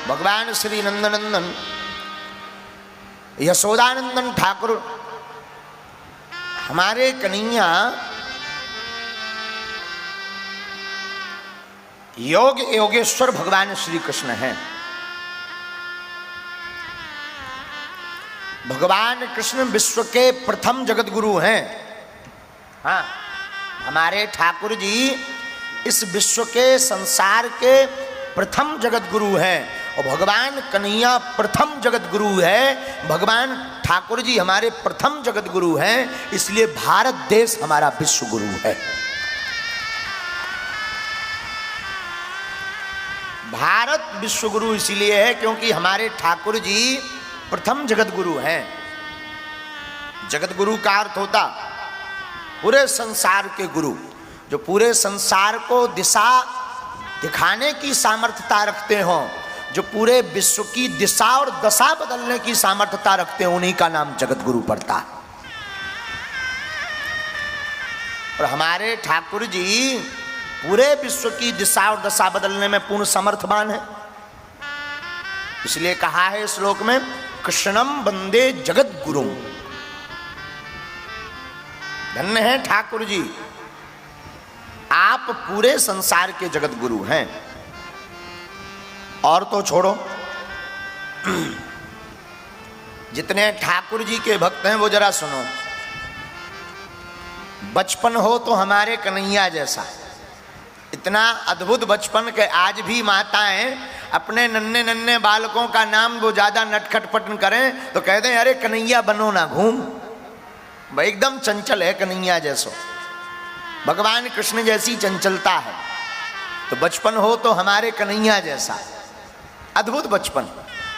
भगवान श्री नंदनंदन यशोदानंदन ठाकुर हमारे कन्हैया योग योगेश्वर भगवान श्री कृष्ण हैं। भगवान कृष्ण विश्व के प्रथम जगत गुरु हैं। हाँ, हमारे ठाकुर जी इस विश्व के संसार के प्रथम जगत गुरु हैं और भगवान कन्हैया प्रथम जगत गुरु है। भगवान ठाकुर जी हमारे प्रथम जगत गुरु हैं, इसलिए भारत देश हमारा विश्व गुरु है। भारत विश्व गुरु इसलिए है क्योंकि हमारे ठाकुर जी प्रथम जगत गुरु हैं। जगत गुरु का अर्थ होता पूरे संसार के गुरु, जो पूरे संसार को दिशा दिखाने की सामर्थ्यता रखते हों, जो पूरे विश्व की दिशा और दशा बदलने की सामर्थ्यता रखते हैं, उन्हीं का नाम जगत गुरु पड़ता है। और हमारे ठाकुर जी पूरे विश्व की दिशा और दशा बदलने में पूर्ण समर्थवान है। इसलिए कहा है श्लोक में, कृष्णम वंदे जगत गुरु। धन्य है ठाकुर जी, आप पूरे संसार के जगत गुरु हैं। और तो छोड़ो, जितने ठाकुर जी के भक्त हैं वो जरा सुनो। बचपन हो तो हमारे कन्हैया जैसा, इतना अद्भुत बचपन के आज भी माताएं अपने नन्हे नन्हे बालकों का नाम वो ज्यादा नटखटपटन करें तो कहते हैं अरे कन्हैया बनो ना घूम। भाई एकदम चंचल है कन्हैया जैसो, भगवान कृष्ण जैसी चंचलता है। तो बचपन हो तो हमारे कन्हैया जैसा, अद्भुत बचपन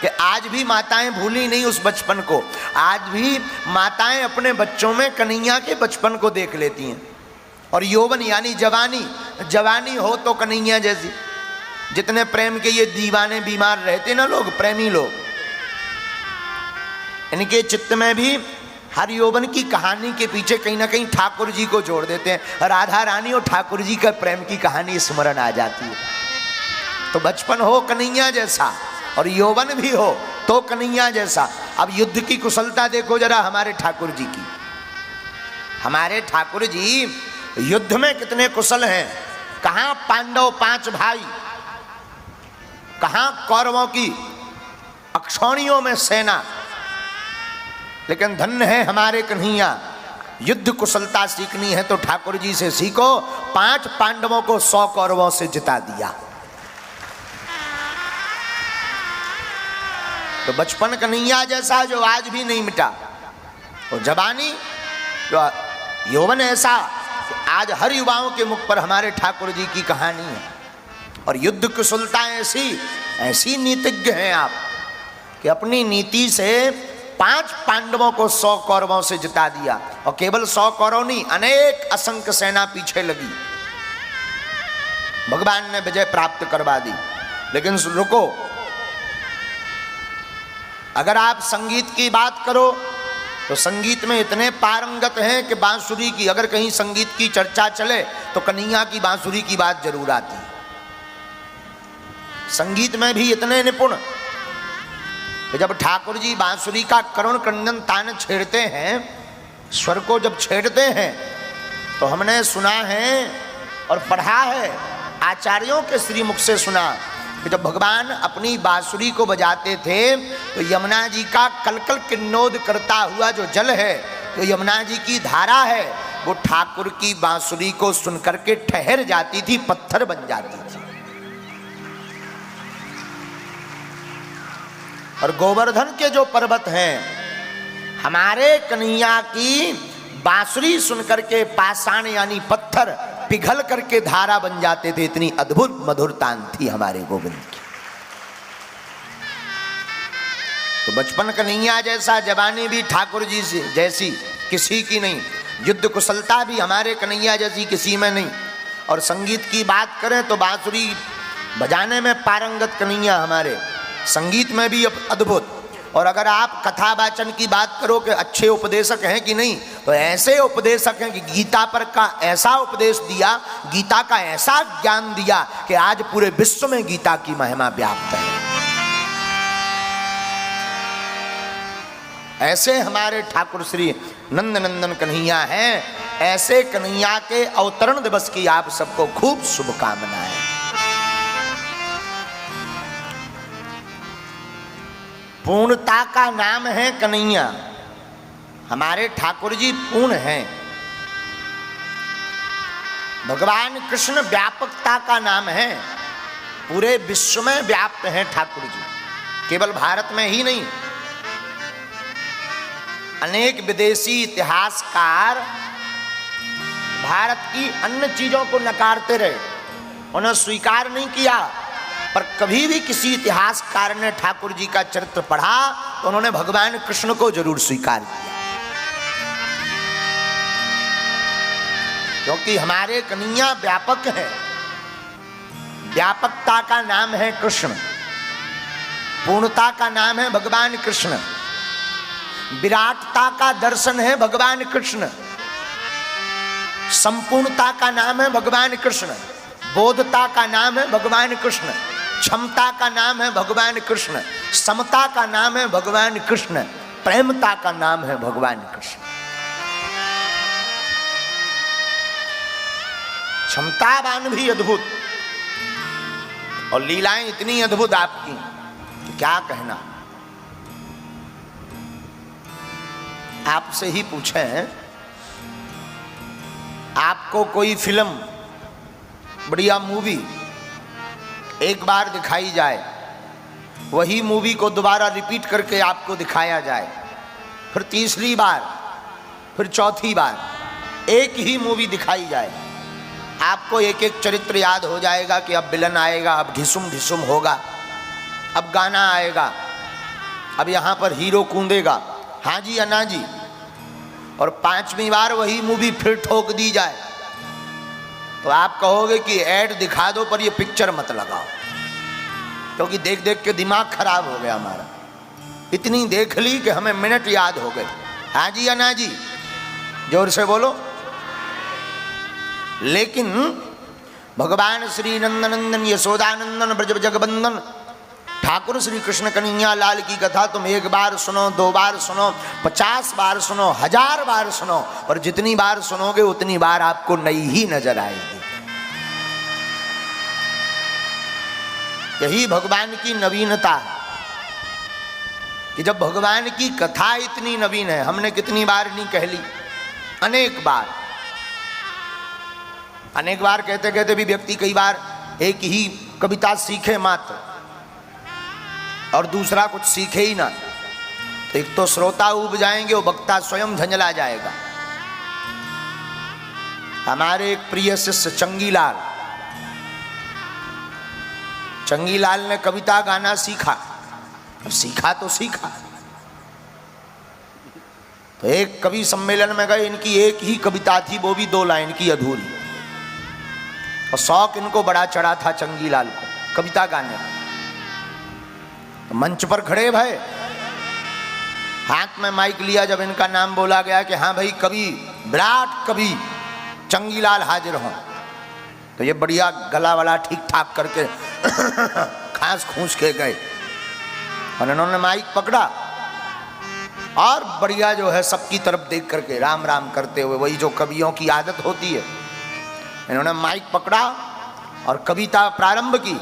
कि आज भी माताएं भूली नहीं उस बचपन को। आज भी माताएं अपने बच्चों में कन्हैया के बचपन को देख लेती हैं। और यौवन यानी जवानी, जवानी हो तो कन्हैया जैसी। जितने प्रेम के ये दीवाने बीमार रहते ना लोग, प्रेमी लोग, इनके चित्त में भी हर यौवन की कहानी के पीछे कहीं ना कहीं ठाकुर जी को जोड़ देते हैं। राधा रानी और ठाकुर जी का प्रेम की कहानी स्मरण आ जाती है। तो बचपन हो कन्हैया जैसा और यौवन भी हो तो कन्हैया जैसा। अब युद्ध की कुशलता देखो जरा हमारे ठाकुर जी की। हमारे ठाकुर जी युद्ध में कितने कुशल हैं। कहां पांडव 5 भाई, कहां कौरवों की अक्षौणियों में सेना, लेकिन धन्य है हमारे कन्हैया। युद्ध कुशलता सीखनी है तो ठाकुर जी से सीखो। 5 पांडवों को 100 कौरवों से जिता दिया। तो बचपन कन्हैया जैसा जो आज भी नहीं मिटा, और जवानी जो यौवन ऐसा आज हर युवाओं के मुख पर हमारे ठाकुर जी की कहानी है। और युद्ध कुशलता ऐसी नीतिज्ञ हैं आप कि अपनी नीति से 5 पांडवों को 100 कौरवों से जिता दिया। और केवल 100 कौरव नहीं, अनेक असंख्य सेना पीछे लगी, भगवान ने विजय प्राप्त करवा दी। लेकिन रुको, अगर आप संगीत की बात करो तो संगीत में इतने पारंगत हैं कि बांसुरी की, अगर कहीं संगीत की चर्चा चले तो कन्हैया की बांसुरी की बात जरूर आती है। संगीत में भी इतने निपुण कि जब ठाकुर जी बांसुरी का करुण क्रंदन तान छेड़ते हैं, स्वर को जब छेड़ते हैं, तो हमने सुना है और पढ़ा है, आचार्यों के श्री मुख से सुना कि जब भगवान अपनी बांसुरी को बजाते थे तो यमुना जी का कलकल किन्नौद करता हुआ जो जल है, जो यमुना जी की धारा है, वो ठाकुर की बांसुरी को सुनकर के ठहर जाती थी, पत्थर बन जाती थी। और गोवर्धन के जो पर्वत हैं, हमारे कन्हैया की बांसुरी सुनकर के पाषाण यानी पत्थर पिघल करके धारा बन जाते थे। इतनी अद्भुत मधुर तान थी हमारे गोविंद की। तो बचपन कन्हैया जैसा, जवानी भी ठाकुर जी से जैसी किसी की नहीं, युद्ध कुशलता भी हमारे कन्हैया जैसी किसी में नहीं। और संगीत की बात करें तो बांसुरी बजाने में पारंगत कन्हैया हमारे, संगीत में भी अद्भुत। और अगर आप कथावाचन की बात करो कि अच्छे उपदेशक हैं कि नहीं, तो ऐसे उपदेशक हैं कि गीता पर का ऐसा उपदेश दिया, गीता का ऐसा ज्ञान दिया कि आज पूरे विश्व में गीता की महिमा व्याप्त है। ऐसे हमारे ठाकुर श्री नंद नंदन कन्हैया हैं। ऐसे कन्हैया के अवतरण दिवस की आप सबको खूब शुभकामनाएं। पूर्णता का नाम है कन्हैया। हमारे ठाकुर जी पूर्ण हैं। भगवान कृष्ण व्यापकता का नाम है। पूरे विश्व में व्याप्त हैं ठाकुर जी, केवल भारत में ही नहीं। अनेक विदेशी इतिहासकार भारत की अन्य चीजों को नकारते रहे, उन्हें स्वीकार नहीं किया, पर कभी भी किसी इतिहासकार ने ठाकुर जी का चरित्र पढ़ा तो उन्होंने भगवान कृष्ण को जरूर स्वीकार किया। क्योंकि हमारे कन्हैया व्यापक है। व्यापकता का नाम है कृष्ण, पूर्णता का नाम है भगवान कृष्ण, विराटता का दर्शन है भगवान कृष्ण, संपूर्णता का नाम है भगवान कृष्ण, बोधता का नाम है भगवान कृष्ण, क्षमता का नाम है भगवान कृष्ण, समता का नाम है भगवान कृष्ण, प्रेमता का नाम है भगवान कृष्ण। क्षमतावान भी अद्भुत और लीलाएं इतनी अद्भुत आपकी कि क्या कहना। आपसे ही पूछें, आपको कोई फिल्म, बढ़िया मूवी एक बार दिखाई जाए, वही मूवी को दोबारा रिपीट करके आपको दिखाया जाए, फिर तीसरी बार, फिर चौथी बार एक ही मूवी दिखाई जाए, आपको एक एक चरित्र याद हो जाएगा कि अब विलन आएगा, अब ढिसुम ढिसुम होगा, अब गाना आएगा, अब यहाँ पर हीरो कूदेगा, हाँ जी अन्ना जी, और पांचवी बार वही मूवी फिर ठोक दी जाए तो आप कहोगे कि ऐड दिखा दो पर ये पिक्चर मत लगाओ, क्योंकि देख देख के दिमाग खराब हो गया हमारा। इतनी देख ली कि हमें मिनट याद हो गए। हाँ जी अन्ना जी, जोर से बोलो। लेकिन भगवान श्री नंदनंदन यशोदानंदन ब्रज जगबंदन ठाकुर श्री कृष्ण कन्हैया लाल की कथा तुम एक बार सुनो, दो बार सुनो, 50 बार सुनो, 1000 बार सुनो, और जितनी बार सुनोगे उतनी बार आपको नई ही नजर आएगी। यही भगवान की नवीनता है कि जब भगवान की कथा इतनी नवीन है, हमने कितनी बार नहीं कह ली, अनेक बार। अनेक बार कहते कहते भी व्यक्ति कई बार एक ही कविता सीखे मात्र और दूसरा कुछ सीखे ही ना, तो एक तो श्रोता उब जाएंगे, वो वक्ता स्वयं झंझला जाएगा। हमारे एक प्रिय शिष्य चंगीलाल, चंगीलाल ने कविता गाना सीखा। अब सीखा तो सीखा, तो एक कवि सम्मेलन में गए, इनकी एक ही कविता थी, वो भी 2 लाइन की अधूरी, और शौक इनको बड़ा चढ़ा था चंगीलाल को कविता गाने का। तो मंच पर खड़े भय, हाथ में माइक लिया, जब इनका नाम बोला गया कि हाँ भाई कवि, विराट कवि चंगीलाल हाजिर हों, तो ये बढ़िया गला वाला ठीक ठाक करके खांस खूंस के गए, और इन्होंने माइक पकड़ा और बढ़िया जो है सबकी तरफ देख करके राम राम करते हुए, वही जो कवियों की आदत होती है, इन्होंने माइक पकड़ा और कविता प्रारंभ की।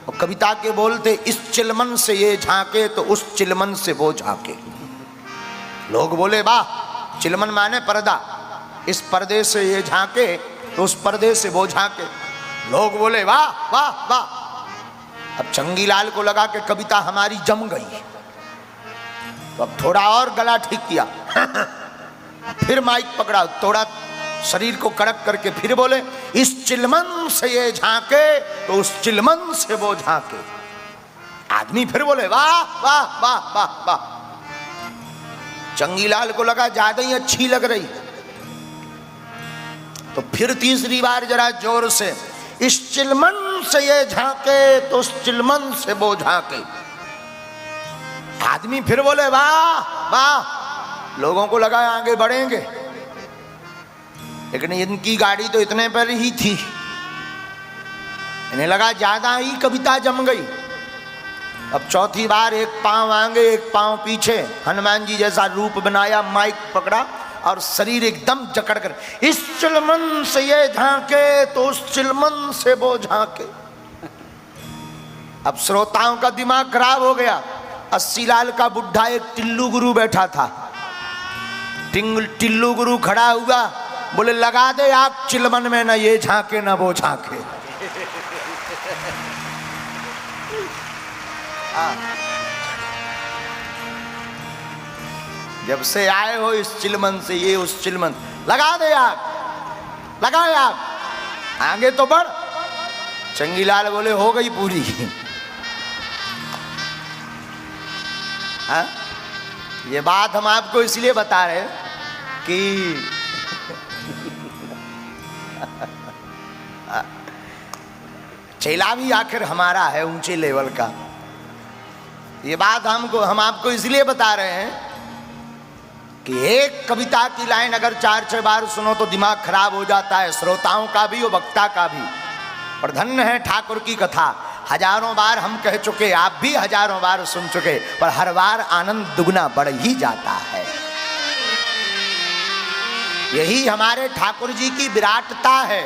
और कविता के बोलते, इस चिलमन से ये झांके तो उस चिलमन से वो झांके। लोग बोले वाह, चिलमन माने पर्दा, इस पर्दे से ये झांके तो उस पर्दे से वो झांके। लोग बोले वाह वाह वाह। अब चंगीलाल को लगा कि कविता हमारी जम गई, तो अब थोड़ा और गला ठीक किया फिर माइक पकड़ा, थोड़ा शरीर को कड़क करके फिर बोले, इस चिलमन से ये झांके तो उस चिलमन से वो झांके। आदमी फिर बोले वाह वाह वाह वाह वाह। चंगीलाल को लगा ज्यादा ही अच्छी लग रही, तो फिर तीसरी बार जरा जोर से, इस चिलमन से ये झांके तो उस चिलमन से वो झांके। आदमी फिर बोले वाह वाह। लोगों को लगा आगे बढ़ेंगे, लेकिन इनकी गाड़ी तो इतने पर ही थी, इन्हें लगा ज्यादा ही कविता जम गई। अब चौथी बार एक पांव आगे एक पांव पीछे, हनुमान जी जैसा रूप बनाया, माइक पकड़ा और शरीर एकदम जकड़ कर, इस चिलमन से ये झांके तो उस चिलमन से वो झांके। अब श्रोताओं का दिमाग खराब हो गया। 80 लाल का बुढ़ा एक टिल्लू गुरु बैठा था, टिल्लू गुरु खड़ा हुआ, बोले लगा दे आग चिलमन में, ना ये झांके ना वो झांके। जब से आए हो इस चिलमन से ये उस चिलमन, लगा दे आग, लगा आग, आगे तो बढ़। चंगीलाल बोले हो गई पूरी। हाँ? ये बात हम आपको इसलिए बता रहे कि चेला भी आखिर हमारा है ऊंचे लेवल का। ये बात हम आपको इसलिए बता रहे हैं कि एक कविता की लाइन अगर 4-6 बार सुनो तो दिमाग खराब हो जाता है, श्रोताओं का भी और वक्ता का भी। और धन्य है ठाकुर की कथा, हजारों बार हम कह चुके, आप भी हजारों बार सुन चुके, पर हर बार आनंद दुगना बढ़ ही जाता है। यही हमारे ठाकुर जी की विराटता है।